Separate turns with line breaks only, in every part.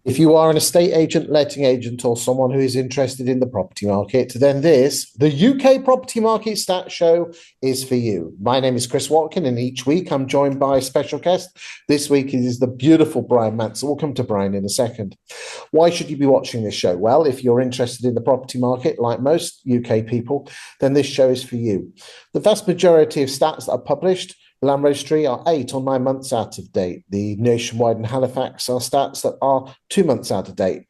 If you are an estate agent, letting agent, or someone who is interested in the property market, then the UK Property Market Stat Show, is for you. My name is Chris Watkin, and each week I'm joined by a special guest. This week it is the beautiful Bryan Mansell. We'll come to Bryan in a second. Why should you be watching this show? Well, if you're interested in the property market, like most UK people, then this show is for you. The vast majority of stats that are published, the Land Registry, are 8 or 9 months out of date. The Nationwide and Halifax are stats that are 2 months out of date.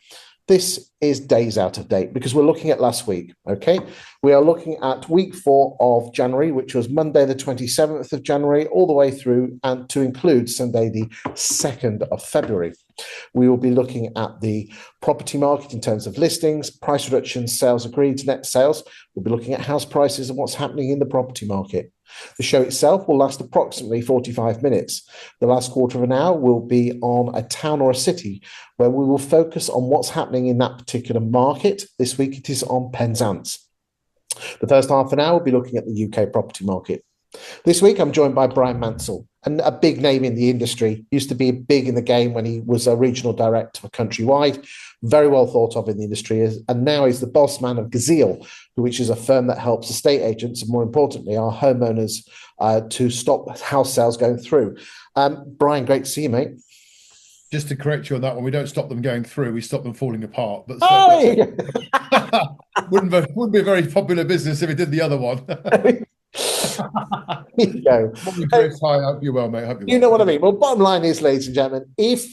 This is days out of date because we're looking at last week, okay? We are looking at week 4 of January, which was Monday the 27th of January, all the way through and to include Sunday the 2nd of February. We will be looking at the property market in terms of listings, price reductions, sales agreed, net sales. We'll be looking at house prices and what's happening in the property market. The show itself will last approximately 45 minutes. The last quarter of an hour will be on a town or a city where we will focus on what's happening in that particular market. This week it is on Penzance. The first half an hour will be looking at the UK property market. This week I'm joined by Bryan Mansell, and a big name in the industry. Used to be big in the game when he was a regional director for Countrywide, very well thought of in the industry, and now he's the boss man of Gazeal, which is a firm that helps estate agents and, more importantly, our homeowners to stop house sales going through. Bryan, great to see you, mate.
Just to correct you on that one, we don't stop them going through; we stop them falling apart. But wouldn't be a very popular business if it did the other one.
Here you go.
Chris, hi, I hope you're well, mate. I hope you're
you know what I mean. Well, bottom line is, ladies and gentlemen, if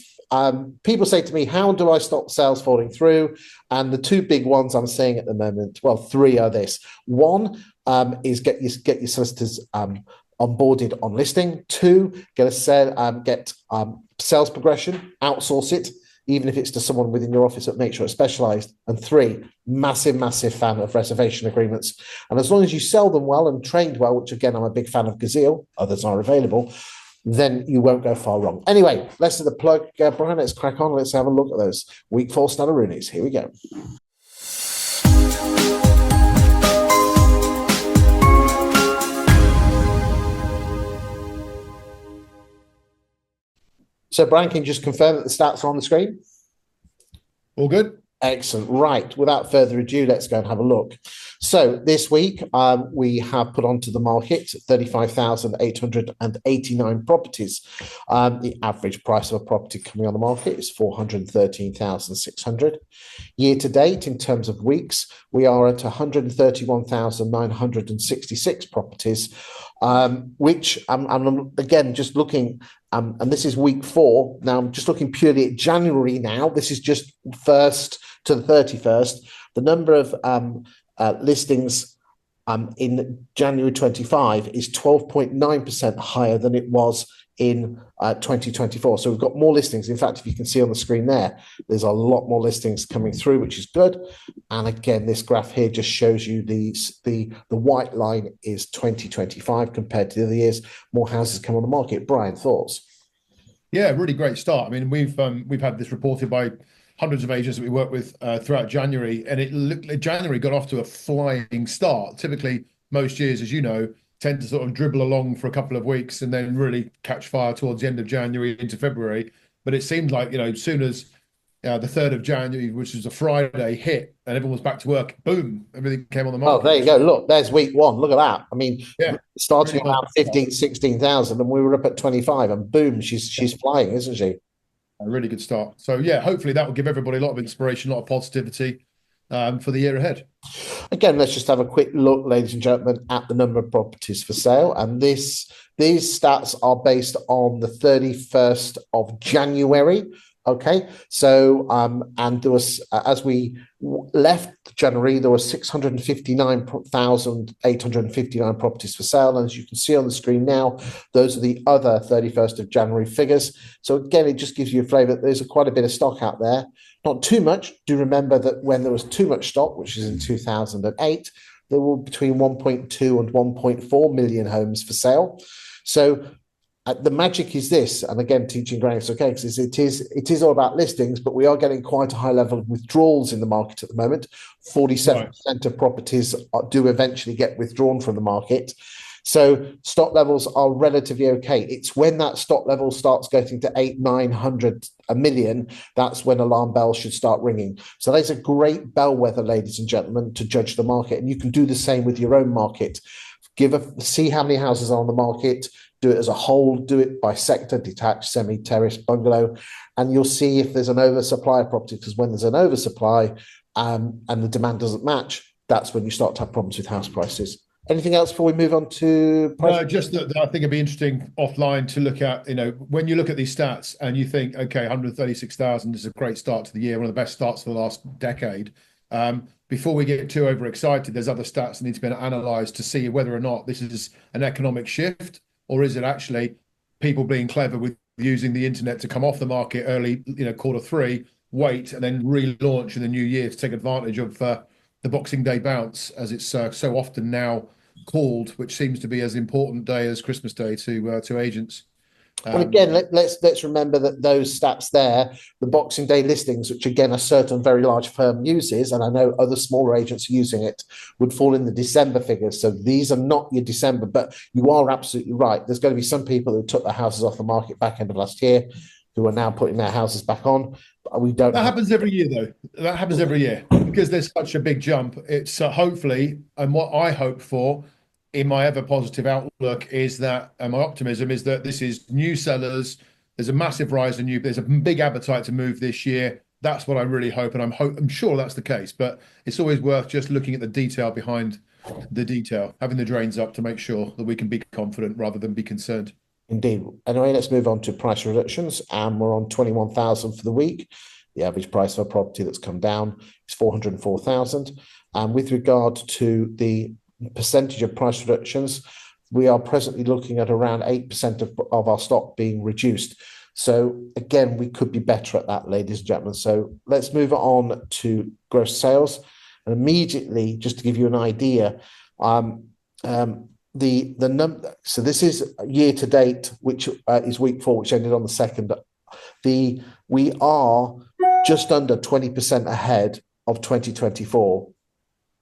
people say to me, how do I stop sales falling through? And the two big ones I'm saying at the moment, well, three are this. One is get your solicitors onboarded on listing. Two, get sales progression, outsource it, even if it's to someone within your office, that make sure it's specialized. And three, massive fan of reservation agreements. And as long as you sell them well and trained well, which again, I'm a big fan of Gazeal, others are available, then you won't go far wrong. Anyway, let's do the plug. Bryan, let's crack on. Let's have a look at those week 4 Stanaroonies. Here we go. So, Bryan, can you just confirm that the stats are on the screen?
All good.
Excellent. Right. Without further ado, let's go and have a look. So this week, we have put onto the market 35,889 properties. The average price of a property coming on the market is 413,600. Year to date, in terms of weeks, we are at 131,966 properties, which I'm again just looking. And this is week 4. Now, I'm just looking purely at January now. This is just 1st to the 31st. The number of listings in January 25 is 12.9% higher than it was in 2024. So we've got more listings. In fact, if you can see on the screen there, there's a lot more listings coming through, which is good. And again, this graph here just shows you the white line is 2025 compared to the other years. More houses come on the market. Bryan, thoughts?
Yeah, really great start. I mean, we've had this reported by hundreds of agents that we work with throughout January, and it looked like January got off to a flying start. Typically, most years, as you know, tend to sort of dribble along for a couple of weeks and then really catch fire towards the end of January into February. But it seemed like, as soon as the 3rd of January, which was a Friday, hit and everyone was back to work, boom, everything came on the market.
Oh, there you go. Look, there's week 1. Look at that. I mean, starting
really
around 15, 16,000 and we were up at 25 and boom, she's flying, isn't she?
A really good start. So, yeah, hopefully that will give everybody a lot of inspiration, a lot of positivity for the year ahead.
Again, let's just have a quick look, ladies and gentlemen, at the number of properties for sale. And these stats are based on the 31st of January. Okay, so and there was, as we left January, there were 659,859 properties for sale. And as you can see on the screen now, those are the other 31st of January figures. So again, it just gives you a flavour that there's quite a bit of stock out there. Not too much. Do remember that when there was too much stock, which is in 2008, there were between 1.2 and 1.4 million homes for sale. So the magic is this, and again, teaching graphics, okay, because it is all about listings, but we are getting quite a high level of withdrawals in the market at the moment. 47% of properties do eventually get withdrawn from the market. So stock levels are relatively okay. It's when that stock level starts getting to 800, 900, a million, that's when alarm bells should start ringing. So that's a great bellwether, ladies and gentlemen, to judge the market. And you can do the same with your own market. See how many houses are on the market, do it as a whole, do it by sector, detached, semi, terrace, bungalow, and you'll see if there's an oversupply of property, because when there's an oversupply and the demand doesn't match, that's when you start to have problems with house prices. Anything else before we move on to price?
No, just that I think it'd be interesting offline to look at, when you look at these stats and you think, okay, 136,000 is a great start to the year, one of the best starts for the last decade. Before we get too overexcited, there's other stats that need to be analysed to see whether or not this is an economic shift, or is it actually people being clever with using the internet to come off the market early, Q3, wait, and then relaunch in the new year to take advantage of the Boxing Day bounce, as it's so often now called, which seems to be as important day as Christmas Day to agents.
Well, again, let's remember that those stats there, the Boxing Day listings, which again a certain very large firm uses, and I know other smaller agents are using it, would fall in the December figures. So these are not your December, but you are absolutely right. There's going to be some people who took their houses off the market back end of last year who are now putting their houses back on. We don't.
That happens every year, though. That happens every year because there's such a big jump. It's hopefully, and what I hope for in my ever positive outlook is that, and my optimism is that this is new sellers. There's a massive rise in there's a big appetite to move this year. That's what I really hope, and I'm sure that's the case. But it's always worth just looking at the detail behind the detail, having the drains up to make sure that we can be confident rather than be concerned.
Indeed. Anyway, let's move on to price reductions, and we're on 21,000 for the week. The average price of a property that's come down is 404,000. And with regard to the percentage of price reductions, we are presently looking at around 8% of our stock being reduced. So again, we could be better at that, ladies and gentlemen. So let's move on to gross sales. And immediately, just to give you an idea, the number. So this is year to date, which is week 4, which ended on the 2nd. We are just under 20% ahead of 2024,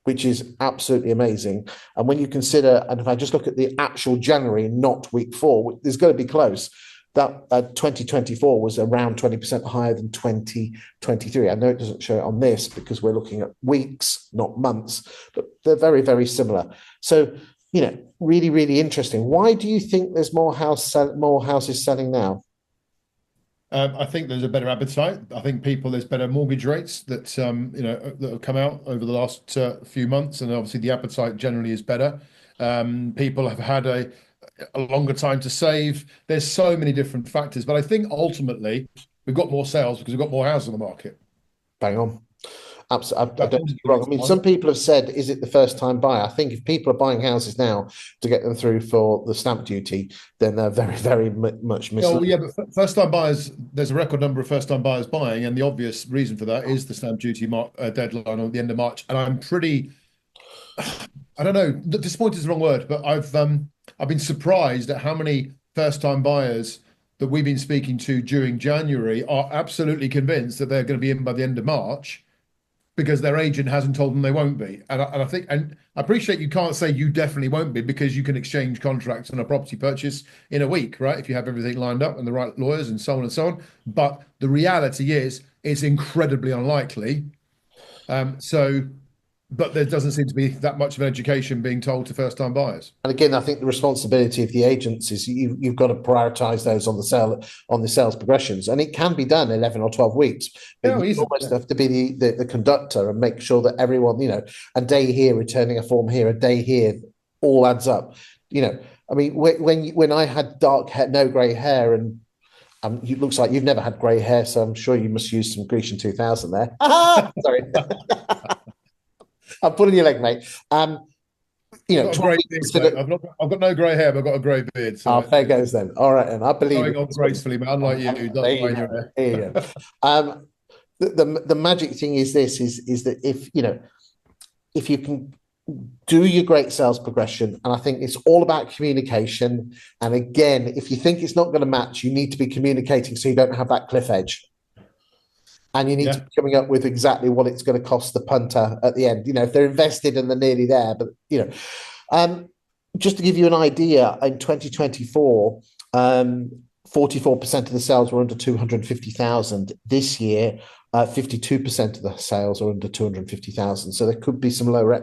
which is absolutely amazing. And when you consider, and if I just look at the actual January, not week 4, there's going to be close. That 2024 was around 20% higher than 2023. I know it doesn't show it on this because we're looking at weeks, not months, but they're very, very similar. So, really, really interesting. Why do you think there's more houses selling now?
I think there's a better appetite. I think there's better mortgage rates that that have come out over the last few months, and obviously the appetite generally is better. People have had a longer time to save. There's so many different factors, but I think ultimately we've got more sales because we've got more houses on the market.
Bang on. Absolutely, I don't think you're wrong. I mean, some people have said, is it the first time buyer? I think if people are buying houses now to get them through for the stamp duty, then they're very, very much misled.
Oh, yeah, but first time buyers, there's a record number of first time buyers buying, and the obvious reason for that is the stamp duty deadline at the end of March. And I'm pretty, I don't know, disappointed is the wrong word, but I've been surprised at how many first time buyers that we've been speaking to during January are absolutely convinced that they're going to be in by the end of March, because their agent hasn't told them they won't be. And I think, and I appreciate you can't say you definitely won't be, because you can exchange contracts on a property purchase in a week, right? If you have everything lined up and the right lawyers and so on and so on. But the reality is it's incredibly unlikely. But there doesn't seem to be that much of an education being told to first-time buyers.
And again, I think the responsibility of the agents is you've got to prioritise those on the sales progressions, and it can be done 11 or 12 weeks. But you almost have to be the conductor and make sure that everyone, a day here, returning a form here, a day here, all adds up. I mean, when I had dark hair, no grey hair, and it looks like you've never had grey hair, so I'm sure you must use some Grecian 2000 there. Sorry. I'm pulling your leg, mate.
I've got no grey hair, but I've got a grey beard.
So fair goes then. All right, and I believe
going on gracefully, man. Unlike you,
there you go. The magic thing is this: is that if you can do your great sales progression, and I think it's all about communication. And again, if you think it's not going to match, you need to be communicating so you don't have that cliff edge. And you need to be coming up with exactly what it's going to cost the punter at the end. If they're invested and they're nearly there, but just to give you an idea, in 2024, 44% of the sales were under 250,000. This year, 52% of the sales are under 250,000. So there could be some lower.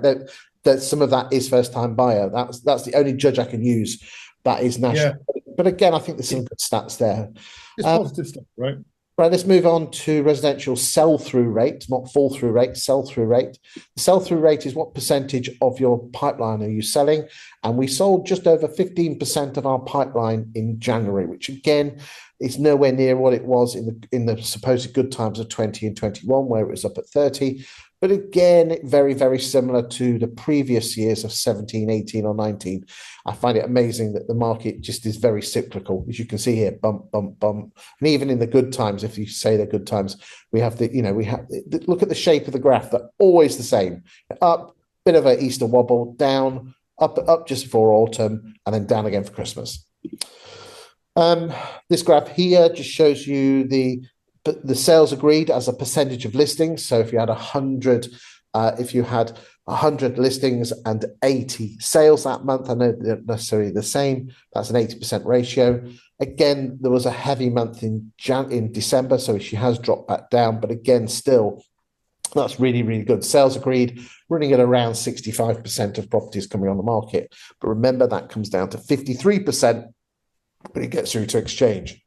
That some of that is first-time buyer. That's the only judge I can use. That is national.
Yeah,
But again, I think there's some good stats there.
it's positive stuff, right?
Right, let's move on to residential sell-through rate, not fall-through rate, sell-through rate. The sell-through rate is what percentage of your pipeline are you selling? And we sold just over 15% of our pipeline in January, which again is nowhere near what it was in the supposed good times of 20 and 21, where it was up at 30. But again, very, very similar to the previous years of 17, 18, or 19. I find it amazing that the market just is very cyclical. As you can see here, bump, bump, bump. And even in the good times, if you say they're good times, we have look at the shape of the graph. They're always the same. Up, bit of an Easter wobble, down, up just before autumn, and then down again for Christmas. This graph here just shows you the sales agreed as a percentage of listings. So if you had 100, if you had 100 listings and 80 sales that month, I know they're not necessarily the same. That's an 80% ratio. Again, there was a heavy month in December, so she has dropped back down. But again, still, that's really, really good. Sales agreed, running at around 65% of properties coming on the market. But remember, that comes down to 53% when it gets through to exchange.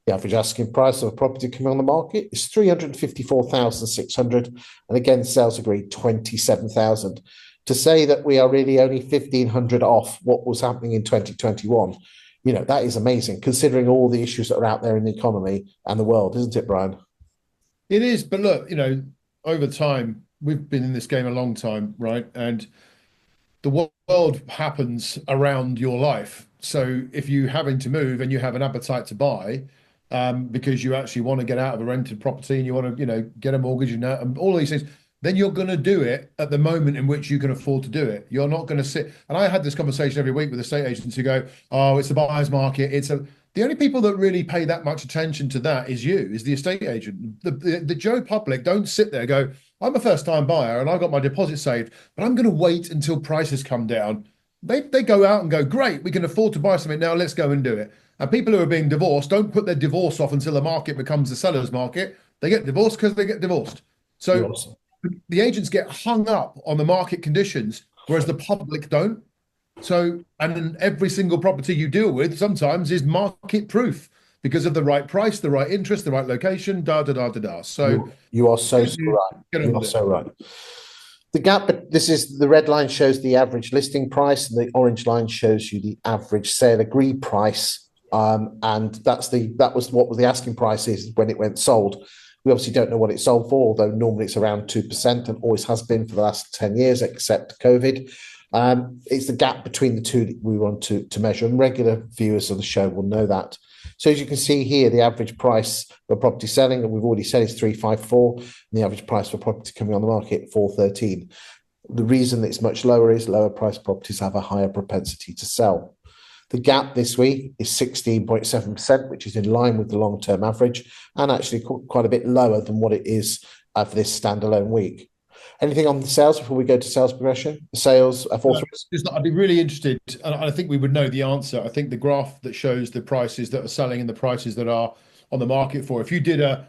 The average asking price of a property coming on the market is 354,600, and again, sales agreed 27,000. To say that we are really only 1,500 off what was happening in 2021, that is amazing, considering all the issues that are out there in the economy and the world, isn't it, Brian?
It is, but look, over time, we've been in this game a long time, right? And the world happens around your life. So if you're having to move and you have an appetite to buy, because you actually want to get out of a rented property and you want to, get a mortgage and all these things, then you're going to do it at the moment in which you can afford to do it. You're not going to sit. And I had this conversation every week with estate agents who go, "Oh, it's a buyer's market. The only people that really pay that much attention to that is the estate agent. The Joe public don't sit there and go, I'm a first-time buyer and I've got my deposit saved, but I'm going to wait until prices come down. They go out and go, great, we can afford to buy something now, let's go and do it. And people who are being divorced don't put their divorce off until the market becomes the seller's market. They get divorced because they get divorced. So
Awesome.
the agents get hung up on the market conditions, whereas the public don't. So, and then every single property you deal with sometimes is market proof because of the right price, the right interest, the right location, da da da da da. So
you are so right. You are so right. The gap, this is the red line shows the average listing price, and the orange line shows you the average sale agreed price. And that was what the asking price is when it went sold. We obviously don't know what it sold for, although normally it's around 2% and always has been for the last 10 years, except COVID. It's the gap between the two that we want to measure, and regular viewers of the show will know that. So as you can see here, the average price for property selling, and we've already said, is 354, and the average price for property coming on the market, 413. The reason that it's much lower is lower price properties have a higher propensity to sell. The gap this week is 16.7%, which is in line with the long-term average, and actually quite a bit lower than what it is for this standalone week. Anything on the sales before we go to sales progression? Sales,
I'd be really interested, and I think we would know the answer. I think the graph that shows the prices that are selling and the prices that are on the market for, if you did a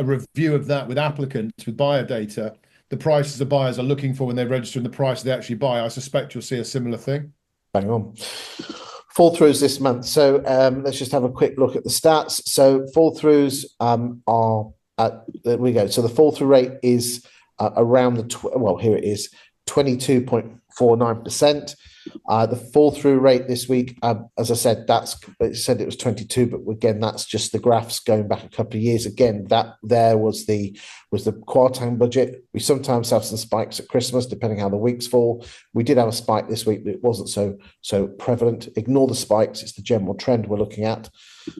review of that with applicants, with buyer data, the prices the buyers are looking for when they register and the price they actually buy, I suspect you'll see a similar thing.
Bang on. Fall throughs this month. So let's just have a quick look at the stats. So fall throughs there we go. So the fall through rate is around here it is 22.49%. The fall through rate this week, as I said, it said it was 22, but again, that's just the graphs going back a couple of years. Again, that there was the Kwarteng budget. We sometimes have some spikes at Christmas, depending how the weeks fall. We did have a spike this week, but it wasn't so prevalent. Ignore the spikes; it's the general trend we're looking at.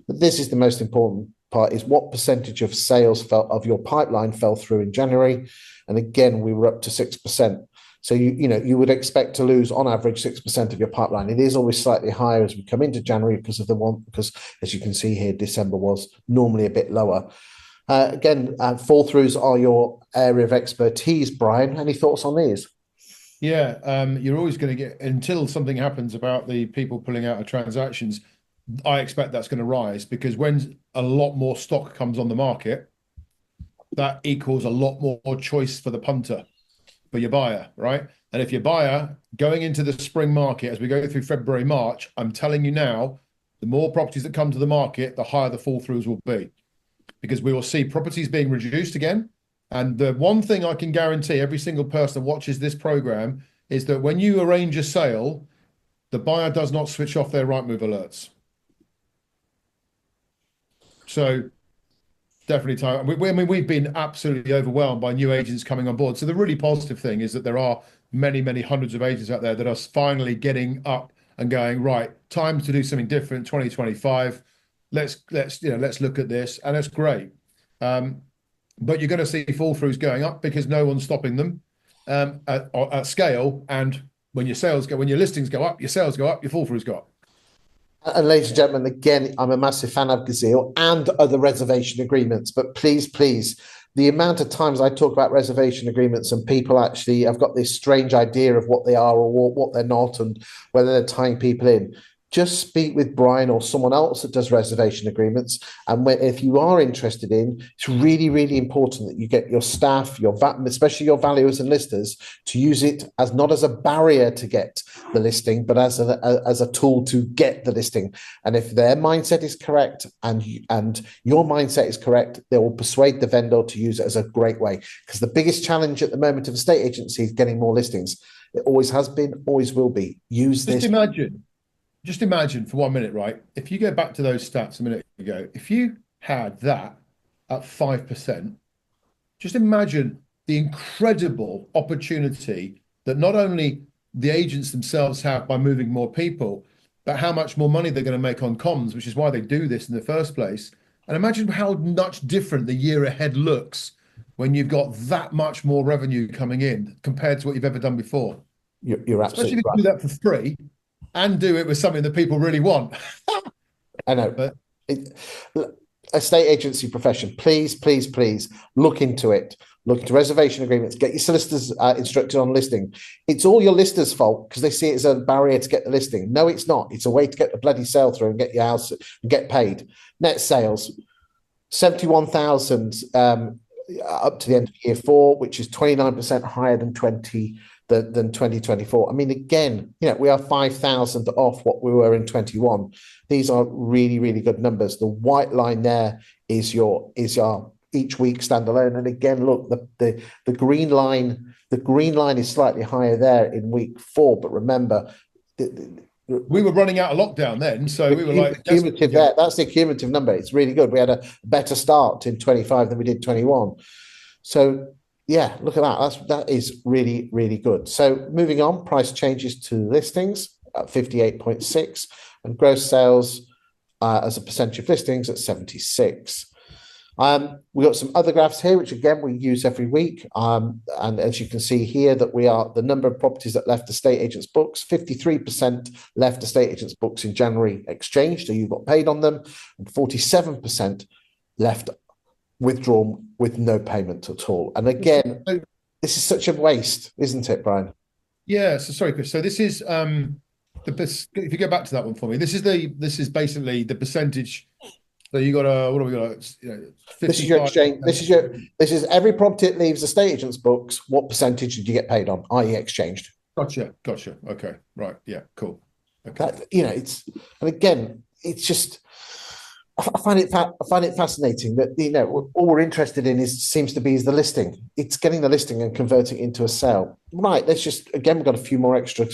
But this is the most important part: is what percentage of sales of your pipeline fell through in January. And again, we were up to 6%. So you would expect to lose on average 6% of your pipeline. It is always slightly higher as we come into January because as you can see here, December was normally a bit lower. Again, fall throughs are your area of expertise, Brian. Any thoughts on these?
Yeah, you're always going to get until something happens about the people pulling out of transactions. I expect that's going to rise because when a lot more stock comes on the market, that equals a lot more choice for the punter, for your buyer, right? And if your buyer going into the spring market as we go through February, March, I'm telling you now, the more properties that come to the market, the higher the fall throughs will be because we will see properties being reduced again. And the one thing I can guarantee every single person that watches this program is that when you arrange a sale, the buyer does not switch off their right move alerts. So definitely time. I mean, we've been absolutely overwhelmed by new agents coming on board. So the really positive thing is that there are many, many hundreds of agents out there that are finally getting up and going, right, time to do something different, 2025. Let's look at this. And that's great. But you're going to see fall throughs going up because no one's stopping them at scale. And when your listings go up, your sales go up, your fall throughs go up.
And ladies and gentlemen, again, I'm a massive fan of Gazeal and other reservation agreements, but please, the amount of times I talk about reservation agreements and people actually have got this strange idea of what they are or what they're not and whether they're tying people in. Just speak with Bryan or someone else that does reservation agreements. And if you are interested in, it's really, really important that you get your staff, especially your valuers and listers, to use it as not as a barrier to get the listing, but as a tool to get the listing. And if their mindset is correct and your mindset is correct, they will persuade the vendor to use it as a great way. Because the biggest challenge at the moment of estate agency is getting more listings. It always has been, always will be. Use this.
Just imagine for 1 minute, right? If you go back to those stats a minute ago, if you had that at 5%, just imagine the incredible opportunity that not only the agents themselves have by moving more people, but how much more money they're going to make on comms, which is why they do this in the first place. And imagine how much different the year ahead looks when you've got that much more revenue coming in compared to what you've ever done before.
You're
Especially
absolutely
if you
right.
do that for free and do it with something that people really want.
I know.
But
Estate agency profession, please look into it. Look into reservation agreements. Get your solicitors instructed on listing. It's all your listers' fault because they see it as a barrier to get the listing. No, it's not. It's a way to get the bloody sale through and get your house and get paid. Net sales, 71,000 up to the end of year 4, which is 29% higher than 2024. I mean, again, we are 5,000 off what we were in 21. These are really, really good numbers. The white line there is your each week standalone. And again, look, the green line is slightly higher there in week 4. But remember,
we were running out of lockdown then, so we were like
cumulative there. That's the cumulative number. It's really good. We had a better start in 25 than we did 21. So yeah, look at that. That is really, really good. So moving on, price changes to listings at 58.6 and gross sales as a percentage of listings at 76. We've got some other graphs here, which again we use every week. And as you can see here, that we are the number of properties that left estate agents' books, 53% left estate agents' books in January exchanged, so you got paid on them, and 47% left withdrawn with no payment at all. And again, this is such a waste, isn't it, Bryan?
Yeah. So sorry, Chris. So this is if you go back to that one for me, this is basically the percentage. So you got what have we got?
This is your exchange. This is every property that leaves the estate agent's books. What percentage did you get paid on, i.e., exchanged?
Gotcha. Okay. Right. Yeah. Cool.
Okay. And again, it's just. I find it fascinating that all we're interested in seems to be the listing. It's getting the listing and converting it into a sale. Right. Let's just we've got a few more extra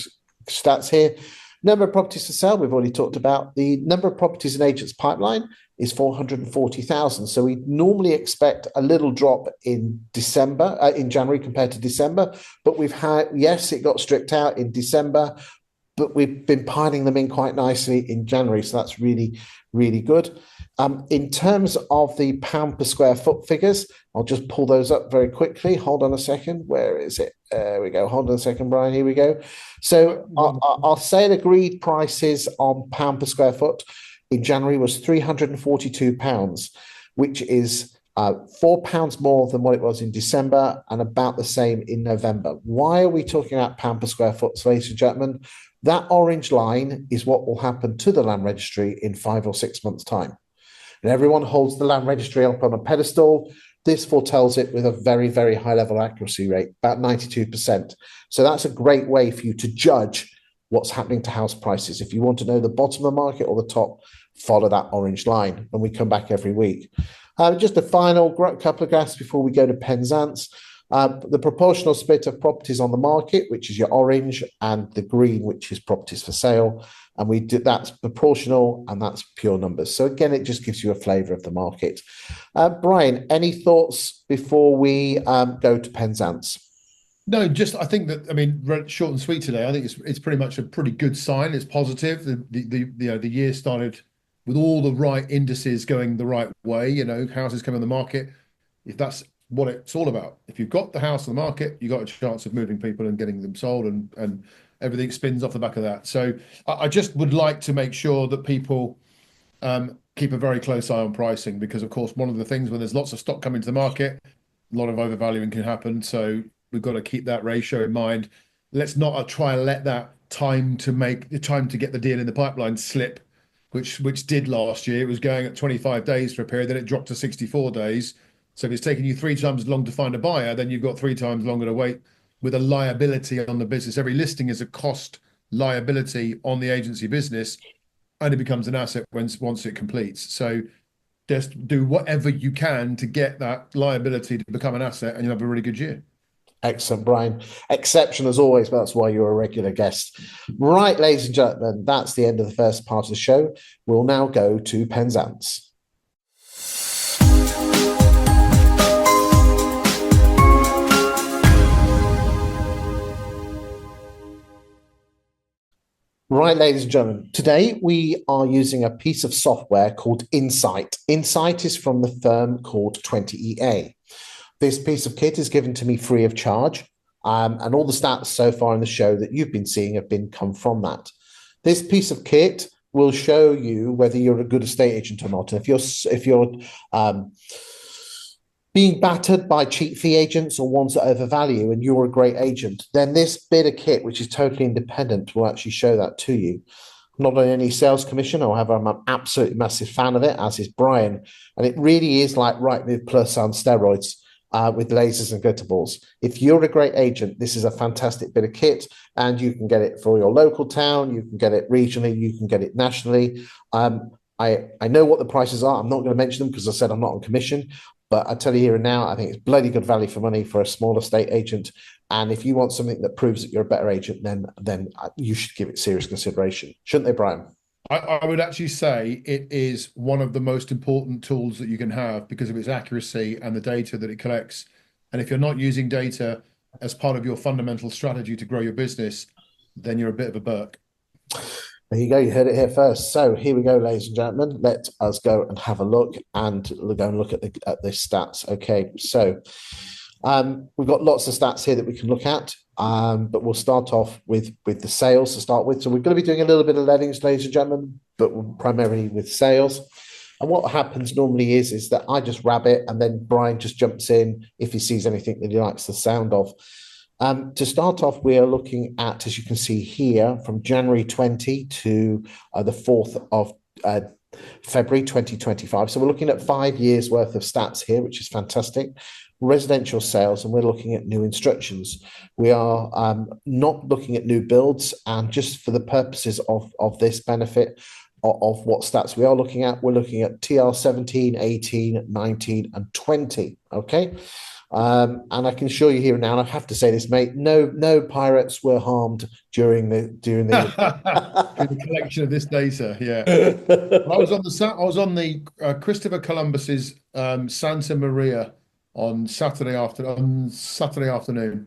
stats here. Number of properties for sale we've already talked about. The number of properties in agents' pipeline is 440,000. So we normally expect a little drop in January compared to December, but we've had it got stripped out in December, but we've been piling them in quite nicely in January. So that's really, really good. In terms of the pound per square foot figures, I'll just pull those up very quickly. Hold on a second. Where is it? There we go. Hold on a second, Bryan. Here we go. So our sale agreed prices on pound per square foot in January was £342, which is £4 more than what it was in December and about the same in November. Why are we talking about pound per square foot, ladies and gentlemen? That orange line is what will happen to the land registry in 5 or 6 months' time. And everyone holds the land registry up on a pedestal. This foretells it with a very, very high level accuracy rate, about 92%. So that's a great way for you to judge what's happening to house prices. If you want to know the bottom of the market or the top, follow that orange line. And we come back every week. Just a final couple of graphs before we go to Penzance. The proportional split of properties on the market, which is your orange, and the green, which is properties for sale. And we did that's proportional and that's pure numbers. So again, it just gives you a flavour of the market. Bryan, any thoughts before we go to Penzance?
No, just I think that, I mean, short and sweet today. I think it's pretty much a pretty good sign. It's positive. The year started with all the right indices going the right way. You know, houses coming on the market. If that's what it's all about. If you've got the house on the market, you've got a chance of moving people and getting them sold, and everything spins off the back of that. So I just would like to make sure that people keep a very close eye on pricing, because of course one of the things when there's lots of stock coming to the market, a lot of overvaluing can happen. So we've got to keep that ratio in mind. Let's not try and let that time to get the deal in the pipeline slip, which did last year. It was going at 25 days for a period, then it dropped to 64 days. So if it's taking you 3 times as long to find a buyer, then you've got 3 times longer to wait with a liability on the business. Every listing is a cost liability on the agency business, and it becomes an asset once it completes. So just do whatever you can to get that liability to become an asset, and you'll have a really good year.
Excellent, Bryan. Exception as always, but that's why you're a regular guest. Right, ladies and gentlemen, that's the end of the first part of the show. We'll now go to Penzance. Right, ladies and gentlemen, today we are using a piece of software called Insight. Insight is from the firm called 20EA. This piece of kit is given to me free of charge, and all the stats so far in the show that you've been seeing have come from that. This piece of kit will show you whether you're a good estate agent or not. And if you're being battered by cheap fee agents or ones that overvalue and you're a great agent, then this bit of kit, which is totally independent, will actually show that to you. I'm not on any sales commission, however, I'm an absolutely massive fan of it, as is Bryan. And it really is like Rightmove Plus on steroids with lasers and glitter balls. If you're a great agent, this is a fantastic bit of kit, and you can get it for your local town, you can get it regionally, you can get it nationally. I know what the prices are. I'm not going to mention them because I said I'm not on commission. But I tell you here and now, I think it's bloody good value for money for a small estate agent. And if you want something that proves that you're a better agent, then you should give it serious consideration. Shouldn't they, Bryan?
I would actually say it is one of the most important tools that you can have because of its accuracy and the data that it collects. And if you're not using data as part of your fundamental strategy to grow your business, then you're a bit of a Burke.
There you go. You heard it here first. So here we go, ladies and gentlemen. Let us go and have a look and go and look at the stats. Okay, so we've got lots of stats here that we can look at, but we'll start off with the sales to start with. So we're going to be doing a little bit of lettings, ladies and gentlemen, but primarily with sales. And what happens normally is that I just rabbit, and then Bryan just jumps in if he sees anything that he likes the sound of. To start off, we are looking at, as you can see here, from January 20 to the 4th of February 2025. So we're looking at 5 years worth of stats here, which is fantastic. Residential sales, and we're looking at new instructions. We are not looking at new builds, and just for the purposes of this benefit of what stats we are looking at, we're looking at TR 17, 18, 19, and 20. Okay. And I can assure you here and now, and I have to say this, mate, no pirates were harmed during the
collection of this data. Yeah, I was on the Christopher Columbus's Santa Maria on Saturday afternoon.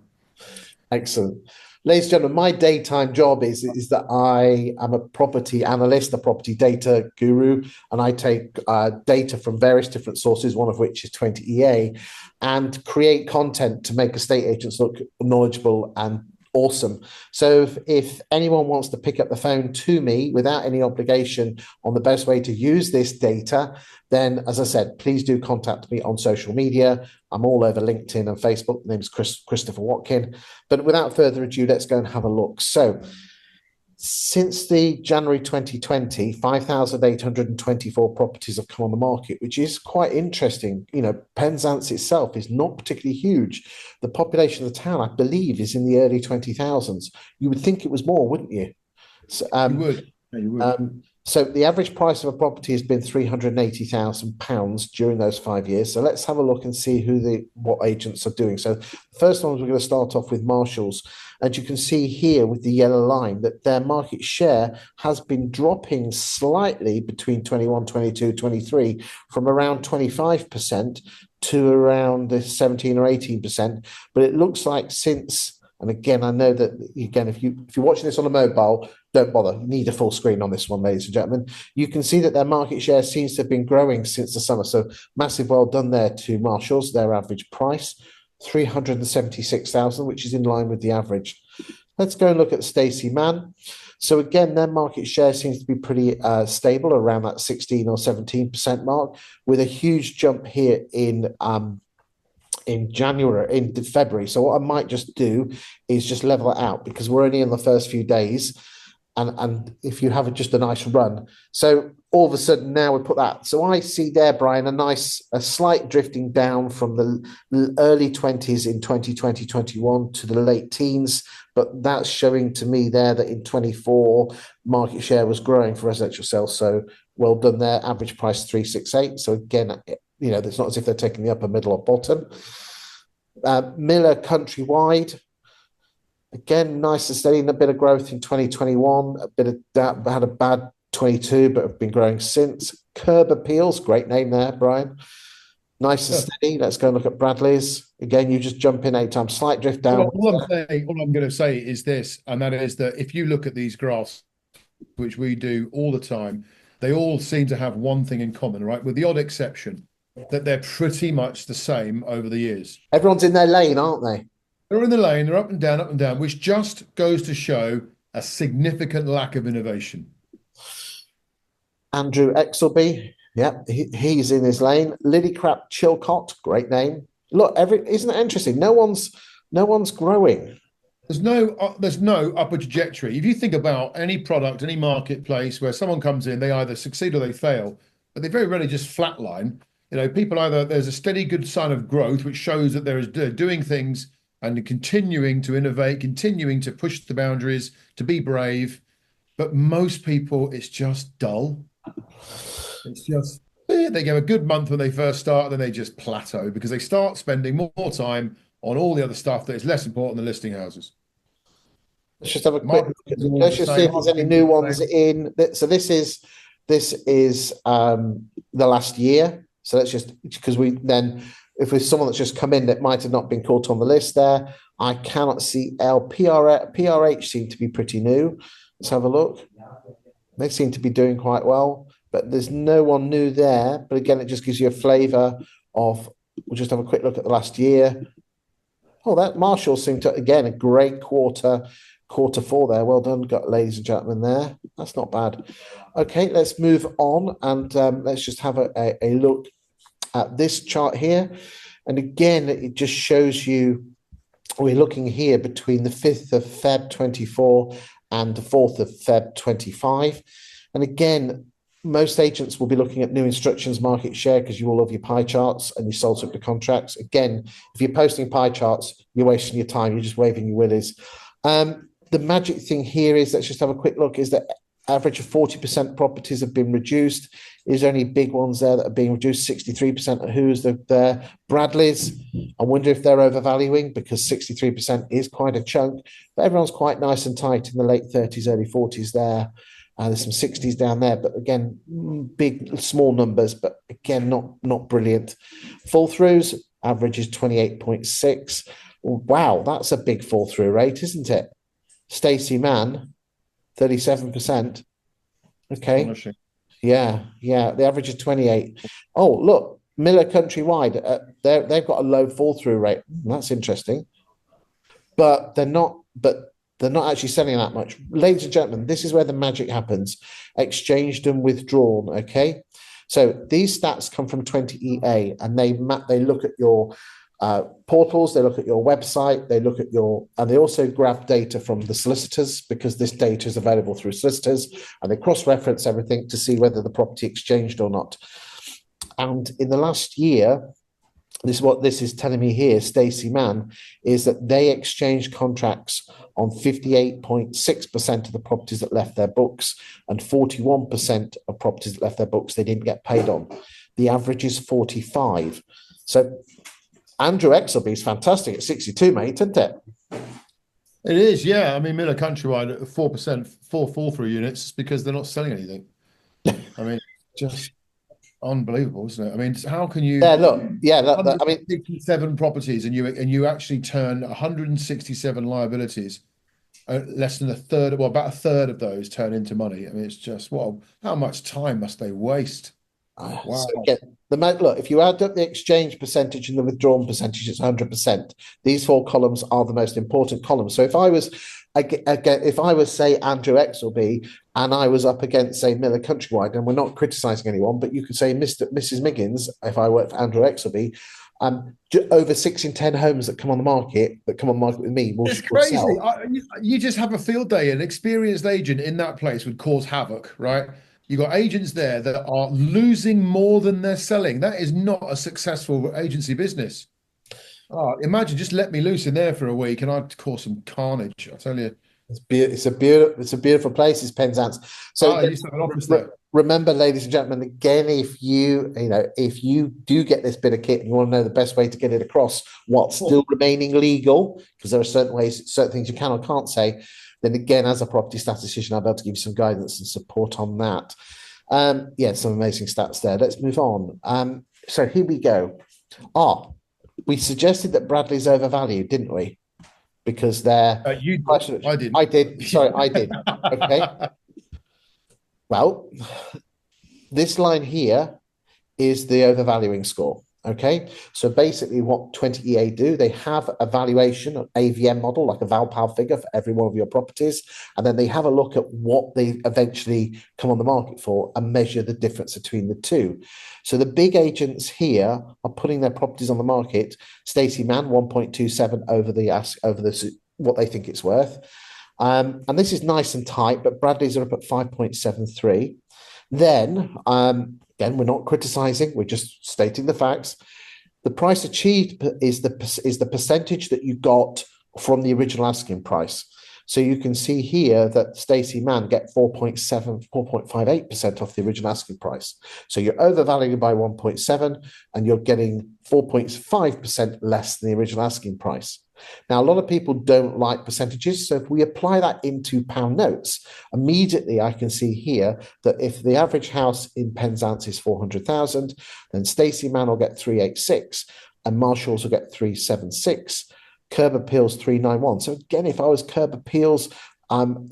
Excellent. Ladies and gentlemen, my daytime job is that I am a property analyst, a property data guru, and I take data from various different sources, one of which is 20EA, and create content to make estate agents look knowledgeable and Awesome. So if anyone wants to pick up the phone to me without any obligation on the best way to use this data, then as I said, please do contact me on social media. I'm all over LinkedIn and Facebook. My name's Christopher Watkin. But without further ado, let's go and have a look. So since the January 2020, 5,824 properties have come on the market, which is quite interesting. You know, Penzance itself is not particularly huge. The population of the town, I believe, is in the early 20,000s. You would think it was more, wouldn't you? So,
You would. Yeah, you would.
So the average price of a property has been £380,000 during those 5 years. So let's have a look and see what agents are doing. So the first one, we're going to start off with Marshalls. And you can see here with the yellow line that their market share has been dropping slightly between 21, 22, 23 from around 25% to around the 17 or 18%. But it looks like since, and again, I know that, again, if you're watching this on a mobile, don't bother. You need a full screen on this one, ladies and gentlemen. You can see that their market share seems to have been growing since the summer. So massive well done there to Marshalls. Their average price, 376,000, which is in line with the average. Let's go and look at Stacey Mann. So again, their market share seems to be pretty stable around that 16 or 17% mark, with a huge jump here in February. So what I might just do is just level it out because we're only in the first few days. And if you have just a nice run, so all of a sudden now we put that. So I see there, Brian, a slight drifting down from the early 20s in 2020, 21 to the late teens. But that's showing to me there that in 24, market share was growing for residential sales. So well done there. Average price 368. So again, you know, it's not as if they're taking the upper, middle, or bottom. Miller Countrywide. Again, nice and steady, and a bit of growth in 2021, a bit of that, had a bad 22, but have been growing since. Curb Appeals, great name there, Brian. Nice and steady. Let's go and look at Bradley's. Again, you just jump in 8 times, slight drift down.
All I'm going to say is this, and that is that if you look at these graphs, which we do all the time, they all seem to have one thing in common, right? With the odd exception, that they're pretty much the same over the years.
Everyone's in their lane, aren't they?
They're in the lane, they're up and down, which just goes to show a significant lack of innovation.
Andrew Exelby, yeah, he's in his lane. Lillycrap Chilcott, great name. Look, isn't it interesting? No one's growing.
There's no upward trajectory. If you think about any product, any marketplace where someone comes in, they either succeed or they fail, but they very rarely just flatline. You know, people either there's a steady good sign of growth, which shows that there is doing things and continuing to innovate, continuing to push the boundaries, to be brave. But most people, it's just dull. It's just, they get a good month when they first start, and then they just plateau because they start spending more time on all the other stuff that is less important than listing houses.
Let's just have a quick look. Let's just see if there's any new ones in. So this is the last year. So let's just, because if there's someone that's just come in that might have not been caught on the list there, I cannot see PRH seem to be pretty new. Let's have a look. They seem to be doing quite well, but there's no one new there. But again, it just gives you a flavour of, we'll just have a quick look at the last year. Oh, that Marshall seemed to, again, a great quarter 4 there. Well done, ladies and gentlemen there. That's not bad. Okay, let's move on and let's just have a look at this chart here. And again, it just shows you, we're looking here between the 5th of Feb 24 and the 4th of Feb 25. And again, most agents will be looking at new instructions market share because you all love your pie charts and you sold up the contracts. Again, if you're posting pie charts, you're wasting your time. You're just waving your willies. The magic thing here is, let's just have a quick look, is that average of 40% properties have been reduced. Is there any big ones there that are being reduced? 63% of who's there? Bradley's. I wonder if they're overvaluing because 63% is quite a chunk, but everyone's quite nice and tight in the late 30s, early 40s there. There's some 60s down there, but again, small numbers, but again, not brilliant. Fall throughs, average is 28.6. Wow, that's a big fall through rate, isn't it? Stacey Mann, 37%. Okay. Yeah. The average is 28. Oh, look, Miller Countrywide, they've got a low fall through rate. That's interesting. But they're not but they're not actually selling that much. Ladies and gentlemen, this is where the magic happens. Exchanged and withdrawn, okay? So these stats come from 20EA, and they look at your portals, they look at your website, they look at and they also grab data from the solicitors, because this data is available through solicitors, and they cross-reference everything to see whether the property exchanged or not. And in the last year, this is what this is telling me here, Stacey Mann, is that they exchanged contracts on 58.6% of the properties that left their books, and 41% of properties that left their books they didn't get paid on. The average is 45. So Andrew Exelby is fantastic at 62, mate, isn't it?
It is, yeah. I mean, Miller Countrywide at 4%, 4 fall-through units, because they're not selling anything. I mean, just unbelievable, isn't it? I mean, how can you?
Yeah, look, yeah. I mean,
67 properties, and you actually turn 167 liabilities. Less than a third, well, about a third of those turn into money. I mean, it's just, well, how much time must they waste? Wow.
So again, look, if you add up the exchange percentage and the withdrawn percentage, it's 100%. These 4 columns are the most important columns. So if I was, say, Andrew Exelby, and I was up against, say, Miller Countrywide, and we're not criticizing anyone, but you could say Mrs. Miggins, if I worked for Andrew Exelby, over 6 in 10 homes that come on the market with me will
crazy.
sell.
You just have a field day. An experienced agent in that place would cause havoc, right? You got agents there that are losing more than they're selling. That is not a successful agency business. Oh, imagine just let me loose in there for a week and I'd cause some carnage. I tell you.
It's a beautiful place, it's Penzance. So
you used to have an office there.
Remember, ladies and gentlemen, again, if you do get this bit of kit and you want to know the best way to get it across while still remaining legal, because there are certain things you can or can't say, then again, as a property statistician, I'll be able to give you some guidance and support on that. Yeah, some amazing stats there. Let's move on. So here we go. We suggested that Bradley's overvalued, didn't we? Because they're
I didn't.
I did. Sorry, I did. Okay. Well, this line here is the overvaluing score. Okay, so basically what 20EA do, they have a valuation, an AVM model, like a Valpal figure for every one of your properties, and then they have a look at what they eventually come on the market for and measure the difference between the two. So the big agents here are putting their properties on the market. Stacey Mann 1.27 over the what they think it's worth. And this is nice and tight, but Bradley's are up at 5.73. Then, again, we're not criticizing, we're just stating the facts. The price achieved is the percentage that you got from the original asking price. So you can see here that Stacey Mann get 4.58% off the original asking price. So you're overvaluing by 1.7 and you're getting 4.5% less than the original asking price. Now, a lot of people don't like percentages. So if we apply that into pound notes, immediately I can see here that if the average house in Penzance is 400,000, then Stacey Mann will get 386 and Marshalls will get 376. Curb Appeals 391. So again, if I was Curb Appeals, one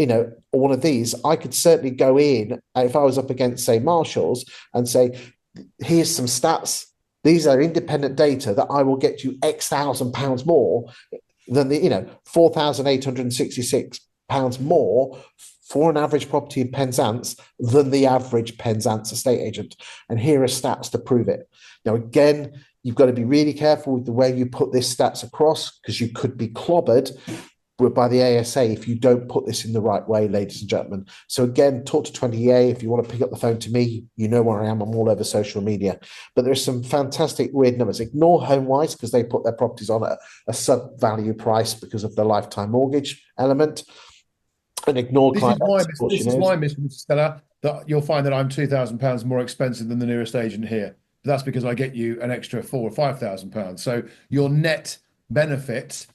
of these, I could certainly go in if I was up against, say, Marshalls and say, here's some stats. These are independent data that I will get you X £1,000 more than the, £4,866 more for an average property in Penzance than the average Penzance estate agent. And here are stats to prove it. Now, again, you've got to be really careful with the way you put this stats across, because you could be clobbered by the ASA if you don't put this in the right way, ladies and gentlemen. So again, talk to 20A. If you want to pick up the phone to me, you know where I am. I'm all over social media. But there's some fantastic weird numbers. Ignore HomeWise, because they put their properties on at a sub-value price because of the lifetime mortgage element. And ignore
this is why, Mr. Stella, that you'll find that I'm £2,000 more expensive than the nearest agent here. But that's because I get you an extra £4,000 or £5,000. So your net benefit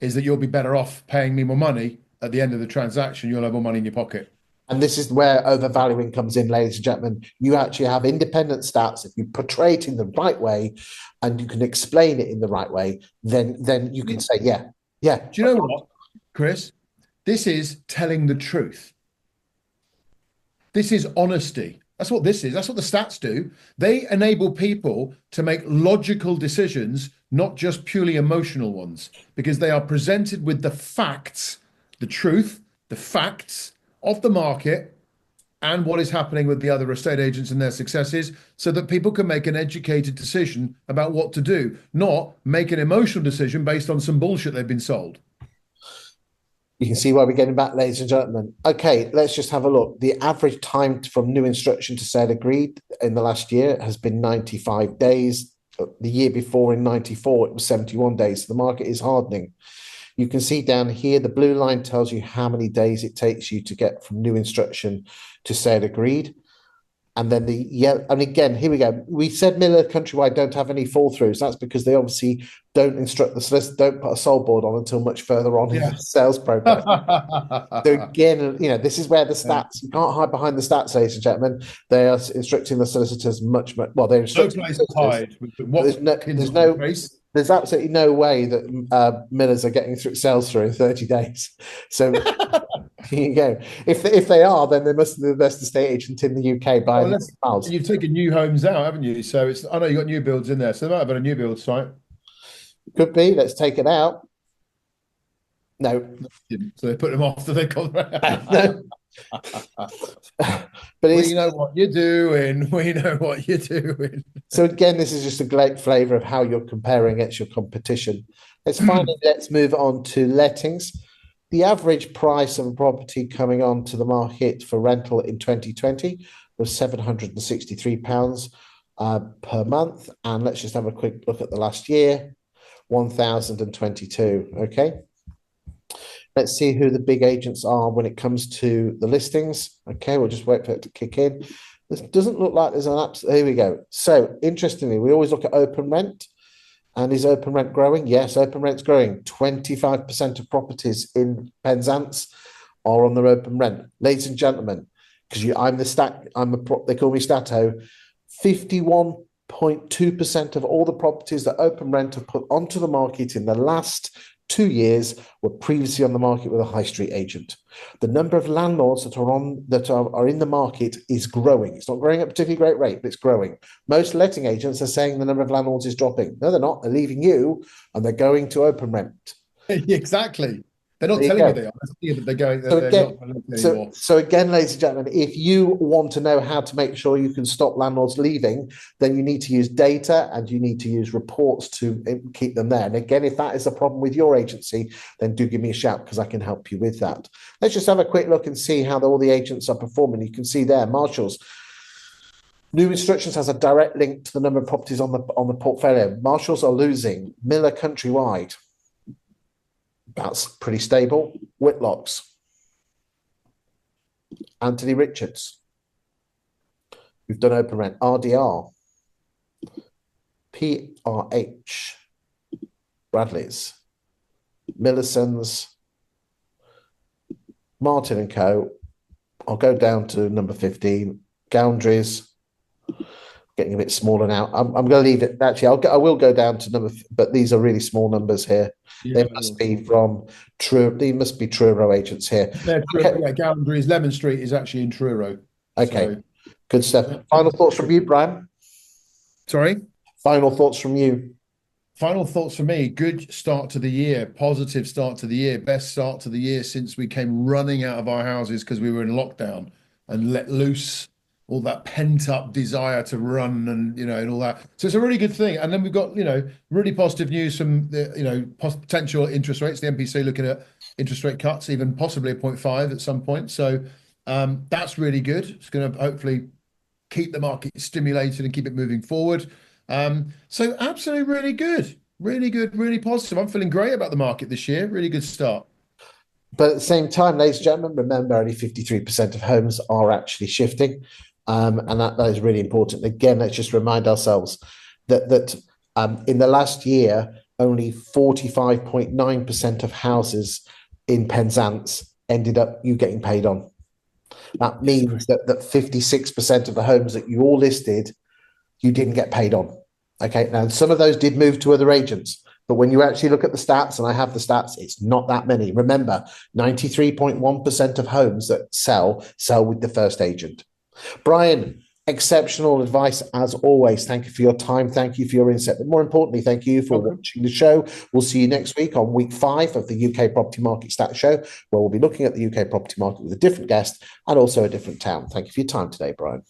is that you'll be better off paying me more money at the end of the transaction. You'll have more money in your pocket.
And this is where overvaluing comes in, ladies and gentlemen. You actually have independent stats. If you portray it in the right way and you can explain it in the right way, then you can say, yeah.
Do you know what, Chris? This is telling the truth. This is honesty. That's what this is. That's what the stats do. They enable people to make logical decisions, not just purely emotional ones, because they are presented with the facts the truth, the facts of the market and what is happening with the other estate agents and their successes so that people can make an educated decision about what to do, not make an emotional decision based on some bullshit they've been sold.
You can see why we're getting back, ladies and gentlemen. Okay, let's just have a look. The average time from new instruction to sale agreed in the last year has been 95 days. The year before in 94, it was 71 days. So the market is hardening. You can see down here, the blue line tells you how many days it takes you to get from new instruction to sale agreed. And then the yellow, and again, here we go. We said Miller Countrywide don't have any fall throughs. That's because they obviously don't instruct the solicitor, don't put a sold board on until much further on in the sales progress. So again, this is where the stats, you can't hide behind the stats, ladies and gentlemen. They are instructing the solicitors much, well, they're instructing
no place to hide.
There's absolutely no way that Millers are getting through sales through in 30 days. So here you go. If they are, then they must be the best estate agent in the UK by miles.
You've taken new homes out, haven't you? So I know you've got new builds in there. So there might have been a new build site.
Could be. Let's take it out. No.
So they put them off. They call them.
No. But
we know what you're doing. We know what you're doing.
So again, this is just a great flavour of how you're comparing against your competition. Let's move on to lettings. The average price of a property coming onto the market for rental in 2020 was £763 per month. And let's just have a quick look at the last year, 1,022. Okay. Let's see who the big agents are when it comes to the listings. Okay, we'll just wait for it to kick in. This doesn't look like there's an absolute. Here we go. So interestingly, we always look at open rent. And is open rent growing? Yes, open rent's growing. 25% of properties in Penzance are on their open rent. Ladies and gentlemen, because they call me Stato, 51.2% of all the properties that open rent have put onto the market in the last 2 years were previously on the market with a high street agent. The number of landlords that are in the market is growing. It's not growing at a particularly great rate, but it's growing. Most letting agents are saying the number of landlords is dropping. No, they're not. They're leaving you and they're going to open rent.
Exactly. They're not telling you they are. They're going.
So again, ladies and gentlemen, if you want to know how to make sure you can stop landlords leaving, then you need to use data and you need to use reports to keep them there. And again, if that is a problem with your agency, then do give me a shout because I can help you with that. Let's just have a quick look and see how all the agents are performing. You can see there, Marshalls. New instructions has a direct link to the number of properties on the portfolio. Marshalls are losing. Miller Countrywide. That's pretty stable. Whitlocks. Anthony Richards. We've done open rent. RDR. PRH. Bradley's. Millicent's. Martin & Co. I'll go down to number 15. Goundries. Getting a bit smaller now. I'm going to leave it. Actually, I will go down to but these are really small numbers here. They must be from Truro. They must be Truro agents here.
Yeah, Goundries, Lemon Street is actually in Truro.
Okay, good stuff. Final thoughts from you, Brian?
Sorry?
Final thoughts from you?
Final thoughts for me. Good start to the year. Positive start to the year. Best start to the year since we came running out of our houses because we were in lockdown and let loose all that pent up desire to run and, and all that. So it's a really good thing. And then we've got, really positive news from the, potential interest rates, the MPC looking at interest rate cuts, even possibly a 0.5 at some point. So that's really good. It's going to hopefully keep the market stimulated and keep it moving forward. So absolutely really good, really positive. I'm feeling great about the market this year. Really good start.
But at the same time, ladies and gentlemen, remember only 53% of homes are actually shifting. And that is really important. Again, let's just remind ourselves that in the last year, only 45.9% of houses in Penzance ended up you getting paid on. That means that 56% of the homes that you all listed, you didn't get paid on. Okay, now some of those did move to other agents. But when you actually look at the stats, and I have the stats, it's not that many. Remember, 93.1% of homes that sell with the first agent. Brian, Exceptional advice as always. Thank you for your time. Thank you for your insight. But more importantly, thank you for watching the show. We'll see you next week on week 5 of the UK Property Market Stats Show, where we'll be looking at the UK property market with a different guest and also a different town. Thank you for your time today, Bryan.